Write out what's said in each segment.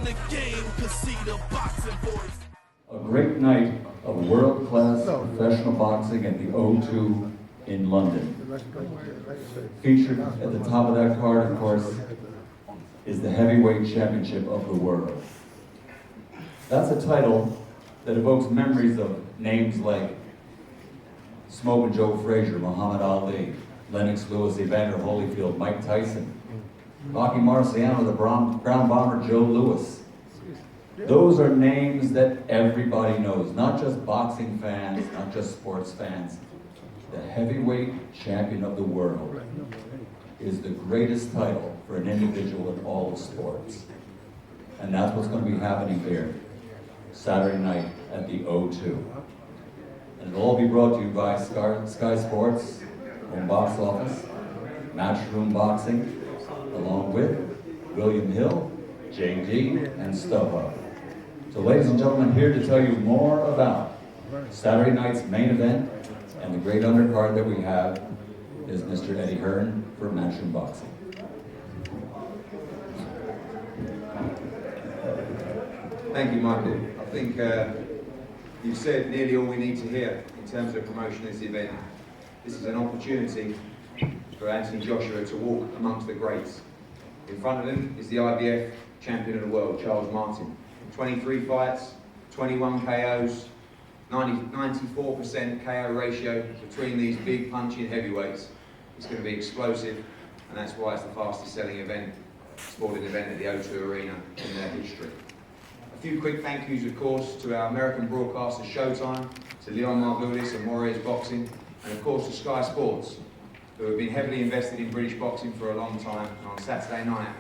the game could see the boxing voice. A great night of world-class professional boxing at the O2 in London. Featured at the top of that card, of course, is the heavyweight championship of the world. That's a title that evokes memories of names like Smoking Joe Frazier, Muhammad Ali, Lennox Lewis, Evander Holyfield, Mike Tyson, Rocky Marciano, the ground bomber Joe Louis. Those are names that everybody knows, not just boxing fans, not just sports fans. The heavyweight champion of the world is the greatest title for an individual in all of sports. And that's what's going to be happening here Saturday night at the O2. And it'll all be brought to you by Sky Sports, Home Box Office, Matchroom Boxing, along with William Hill, JD, and StubHub. So ladies and gentlemen, here to tell you more about Saturday night's main event and the great undercard that we have is Mr. Eddie Hearn for Matchroom Boxing. Thank you, Michael. I think you've said nearly all we need to hear in terms of promotion of this event. This is an opportunity for Anthony Joshua to walk amongst the greats. In front of him is the IBF champion of the world, Charles Martin. 23 fights, 21 KOs, 94% KO ratio between these big punching heavyweights. It's going to be explosive, and that's why it's the fastest selling sporting event at the O2 Arena in their history. A few quick thank yous, of course, to our American broadcaster Showtime, to Leon Margulis and Warriors Boxing, and of course to Sky Sports, who have been heavily invested in British boxing for a long time. And on Saturday night,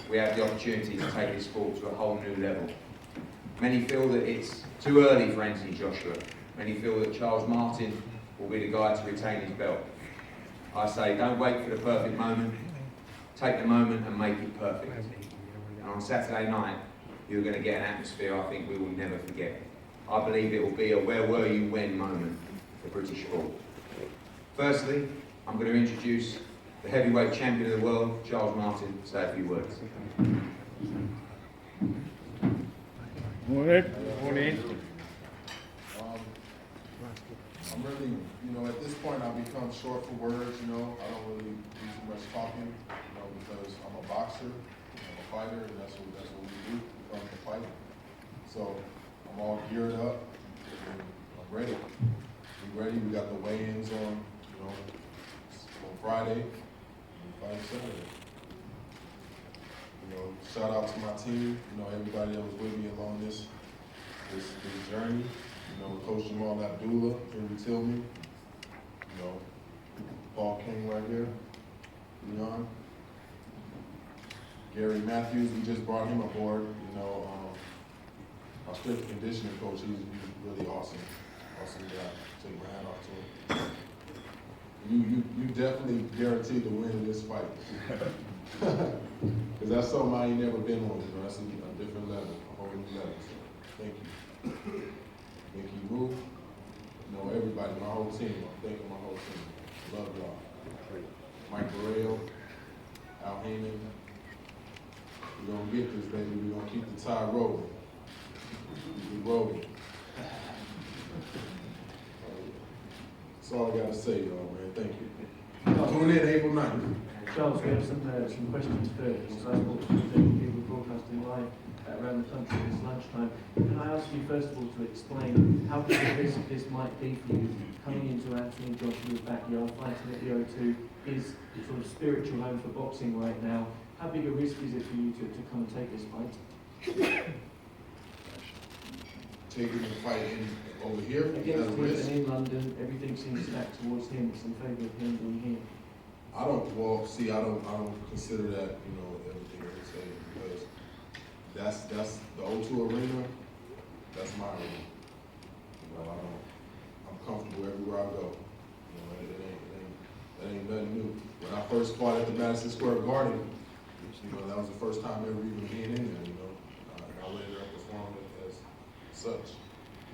we have the opportunity to take this sport to a whole new level. Many feel that it's too early for Anthony Joshua. Many feel that Charles Martin will be the guy to retain his belt. I say, don't wait for the perfect moment. Take the moment and make it perfect. And on Saturday night, you're going to get an atmosphere I think we will never forget. I believe it will be a where were you when moment for British sport. Firstly, I'm going to introduce the heavyweight champion of the world, Charles Martin, to say a few words. Morning. I'm really, at this point I've become short for words, I don't really do too much talking, because I'm a boxer, I'm a fighter, and that's what we do, we come to fight. So I'm all geared up, and I'm ready. We're ready, we got the weigh-ins on Friday, and fight Saturday. Shout out to my team, everybody that was with me along this journey. Coach Jamal Abdullah, Henry Tillman, Paul King right here, Leon. Gary Matthews, we just brought him aboard, our strength and conditioning coach, he's really awesome guy. Take my hat off to him. You definitely guaranteed to win this fight. Because that's something I ain't never been on, that's a different level, a whole new level, so thank you. Mickey Wu, everybody, my whole team, I'm thanking my whole team. Love y'all. Mike Borrell, Al Heyman. We're gonna get this, baby. We're gonna keep the tide rolling. Keep it rolling. That's all I gotta say, y'all, man. Thank you. Tune in April 9th. Charles, we have some questions first. So I thought people broadcasting live around the country this lunchtime. Can I ask you first of all to explain how big a risk this might be for you coming into Anthony Joshua's backyard, fighting at the O2 is sort of spiritual home for boxing right now. How big a risk is it for you to come and take this fight? Taking the fight over here? Against him and in London, everything seems stacked towards him. It's in favour of him being here. I don't consider that, everything that they say, because that's the O2 arena, that's my arena. I'm comfortable everywhere I go. That ain't nothing new. When I first fought at the Madison Square Garden, that was the first time ever even being in there, and I went in there performing as such.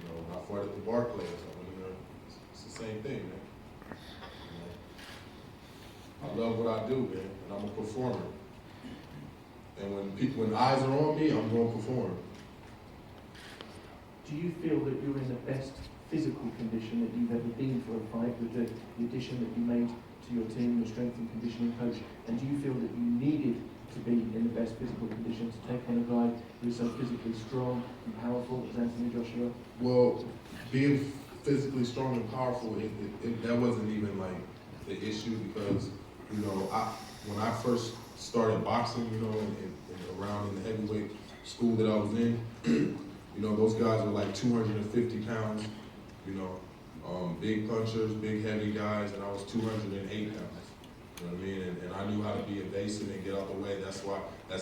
When I fought at the Barclays, I went in there, it's the same thing, man. I love what I do, man, and I'm a performer. And when eyes are on me, I'm going to perform. Do you feel that you're in the best physical condition that you've ever been for a fight with the addition that you made to your team, your strength and conditioning coach? And do you feel that you needed to be in the best physical condition to take on a guy who's so physically strong and powerful as Anthony Joshua? Well, being physically strong and powerful, that wasn't even like the issue, because, you know, when I first started boxing, you know, and around in the heavyweight school that I was in, you know, those guys were like 250 pounds, you know, big punchers, big heavy guys, and I was 208 pounds. You know what I mean? And I knew how to be evasive and get out the way. That's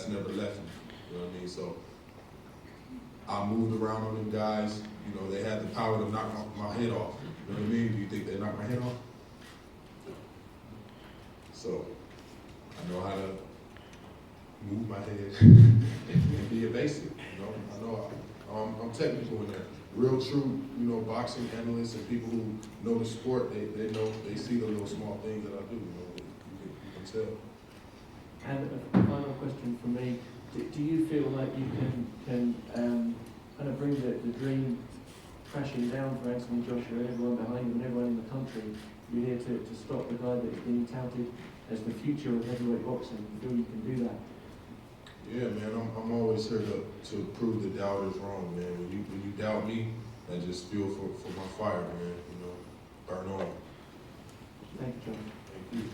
never left me. You know what I mean? So I moved around on them guys. You know, they had the power to knock my head off. You know what I mean? Do you think they knocked my head off? So I know how to move my head and be evasive. You know, I know I'm technical in that. Real true, you know, boxing analysts and people who know the sport, they know, they see the little small things that I do. You know, you can tell. And a final question from me: do you feel like you can kind of bring the dream crashing down for Anthony Joshua and everyone behind him and everyone in the country? You're here to stop the guy that's being touted as the future of heavyweight boxing. You feel you can do that? Yeah, man, I'm always here to prove the doubters wrong, man. When you doubt me, I just fuel for my fire, man. You know, burn on. Thank you, John. Thank you.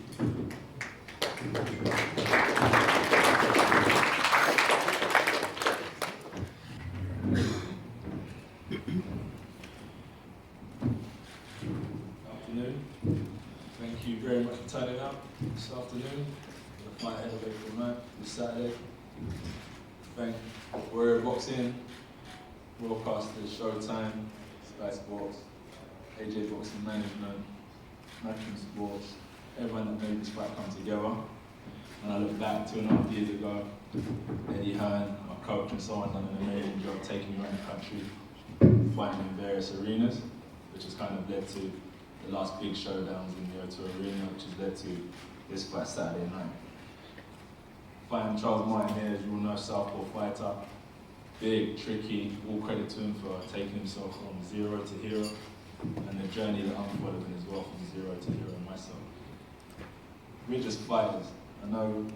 Afternoon. Thank you very much for turning up this afternoon. The fight heavyweight for night this Saturday. Thank Warrior Boxing, broadcasters, Showtime, Sky Sports, AJ Boxing Management, Matchroom Sports, everyone that made this fight come together. And I look back 2.5 years ago, Eddie Hearn, my coach and so on, done an amazing job taking me around the country, fighting in various arenas, which has kind of led to the last big showdowns in the O2 Arena, which has led to this fight Saturday night. Fighting Charles Martin here, as you all know, southpaw fighter. Big, tricky, all credit to him for taking himself from zero to hero, and the journey that I'm following as well, from zero to hero myself. We're just fighters. I know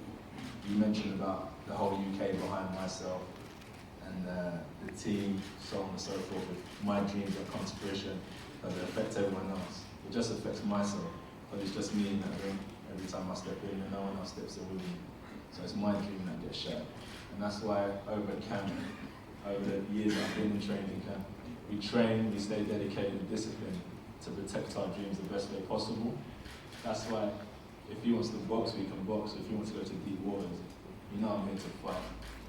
you mentioned about the whole UK behind myself and the team, so on and so forth. If my dreams that come to fruition, does it affect everyone else? It just affects myself, because it's just me in that room every time I step in and no one else steps in with me. So it's my dream that gets shattered. And that's why over camp, over the years I've been in training camp, we train, we stay dedicated and disciplined to protect our dreams the best way possible. That's why if he wants to box, we can box. If he wants to go to deep waters, you know I'm here to fight.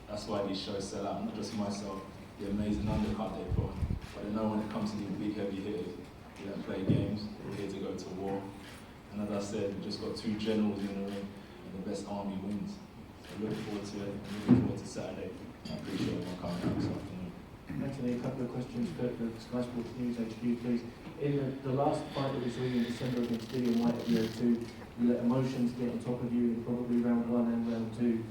That's why these shows sell out, not just myself, the amazing undercard they put on. But I know when it comes to these big heavy hitters, we don't play games, we're here to go to war. And as I said, we've just got 2 generals in the ring, and the best army wins. So looking forward to it, I'm looking forward to Saturday. I appreciate everyone coming out this afternoon. Anthony, a couple of questions for Sky Sports News HQ, please. In the last fight that we saw you in December against Dillian White at the O2, you let emotions get on top of you in probably round 1 and round 2.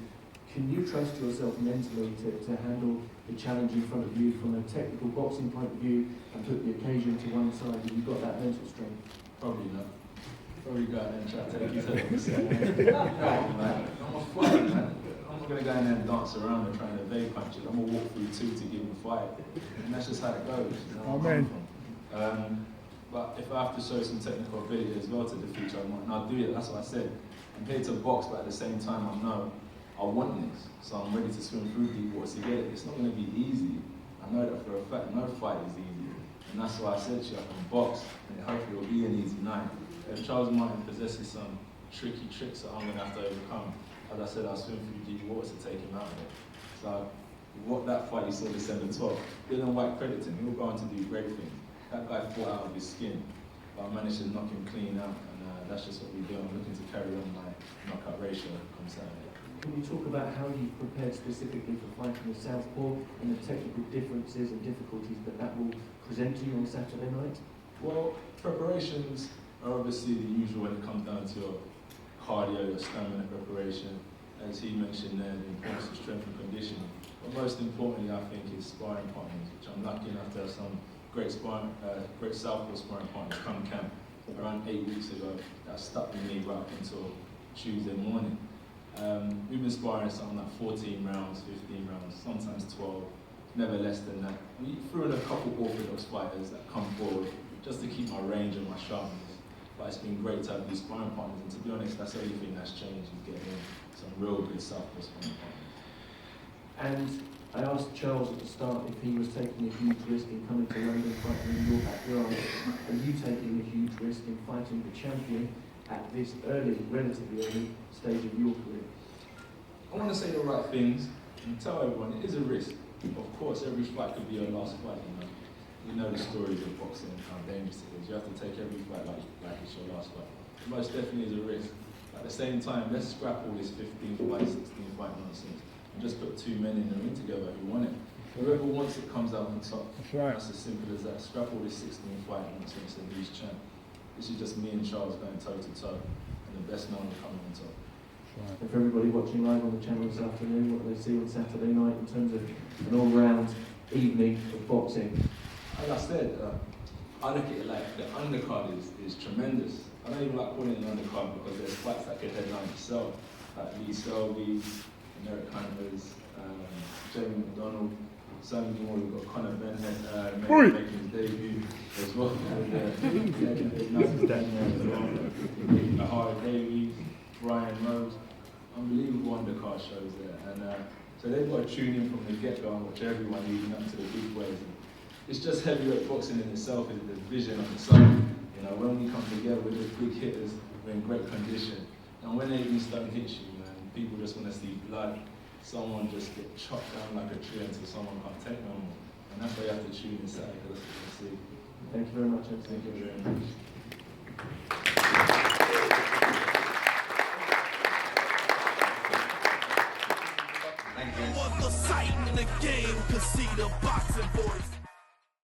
Can you trust yourself mentally to handle the challenge in front of you from a technical boxing point of view and put the occasion to one side? Have you got that mental strength? Probably not. Probably go out there and try to take you to the side. I'm a fighter, man. I'm not going to go in there and dance around and try and evade punches. I'm going to walk through 2 to give him a fight. And that's just how it goes. You know, Amen. But if I have to show some technical ability as well to defeat Charles Martin, I'll do it. That's what I said. I'm here to box, but at the same time, I want this. So I'm ready to swim through deep waters to get it. It's not going to be easy. I know that for a fact. No fight is easy. And that's why I said to you, I can box, and hopefully it'll be an easy night. If Charles Martin possesses some tricky tricks that I'm going to have to overcome, as I said, I'll swim through deep waters to take him out of it. So what that fight you saw December 12th, Dillian White, credit to him, he'll go on to do great things. That guy fought out of his skin, but I managed to knock him clean out, and that's just what we do. I'm looking to carry on my knockout ratio come Saturday. Can you talk about how you prepared specifically for fighting the southpaw and the technical differences and difficulties that will present to you on Saturday night? Well, preparations are obviously the usual when it comes down to your cardio, your stamina preparation. As as he mentioned there, the importance of strength and conditioning. But most importantly, I think, is sparring partners, which I'm lucky enough to have some great southpaw sparring partners come camp around 8 weeks ago. That stuck with me right up until Tuesday morning. We've been sparring something like 14 rounds, 15 rounds, sometimes 12, never less than that. We threw in a couple orthodox fighters that come forward just to keep my range and my sharpness. But it's been great to have these sparring partners, and to be honest, that's the only thing that's changed, is getting in some real good southpaw sparring partners. And I asked Charles at the start if he was taking a huge risk in coming to London fighting in your backyard. Are you taking a huge risk in fighting the champion at this relatively early stage of your career? I want to say the right things and tell everyone it is a risk. Of course, every fight could be your last fight, you know. You know the stories of boxing and how dangerous it is. You have to take every fight like it's your last fight. It most definitely is a risk. At the same time, let's scrap all this 15 fight, 16 fight nonsense and just put 2 men in the ring together who want it. Whoever wants it comes out on top. That's right. That's as simple as that. Scrap all this 16 fight nonsense and who's champ. This is just me and Charles going toe to toe, and the best man will come on top. And for everybody watching live on the channel this afternoon, what do they see on Saturday night in terms of an all-round evening of boxing? Like I said, I look at it like the undercard is tremendous. I don't even like calling it an undercard because there's fights that could headline itself, like Lee Selby, Eric Hunters, Jamie McDonald, Sammy Moore, we've got Conor Bennett making his debut as well. Ahara Davies, Brian Rose, unbelievable undercard shows there. And so they've got to tune in from the get-go and watch everyone leading up to the big ways. It's just heavyweight boxing in itself, is the vision of the sun. You know, when we come together with those big hitters, we're in great condition. And when they stone hits you, man, people just want to see blood. Someone just get chopped down like a tree until someone can't take no more. And that's why you have to tune in Saturday, because that's what you see. Thank you very much, Ed. Thank you very much. Thank you. Want the sight in the game, cause see the boxing voice.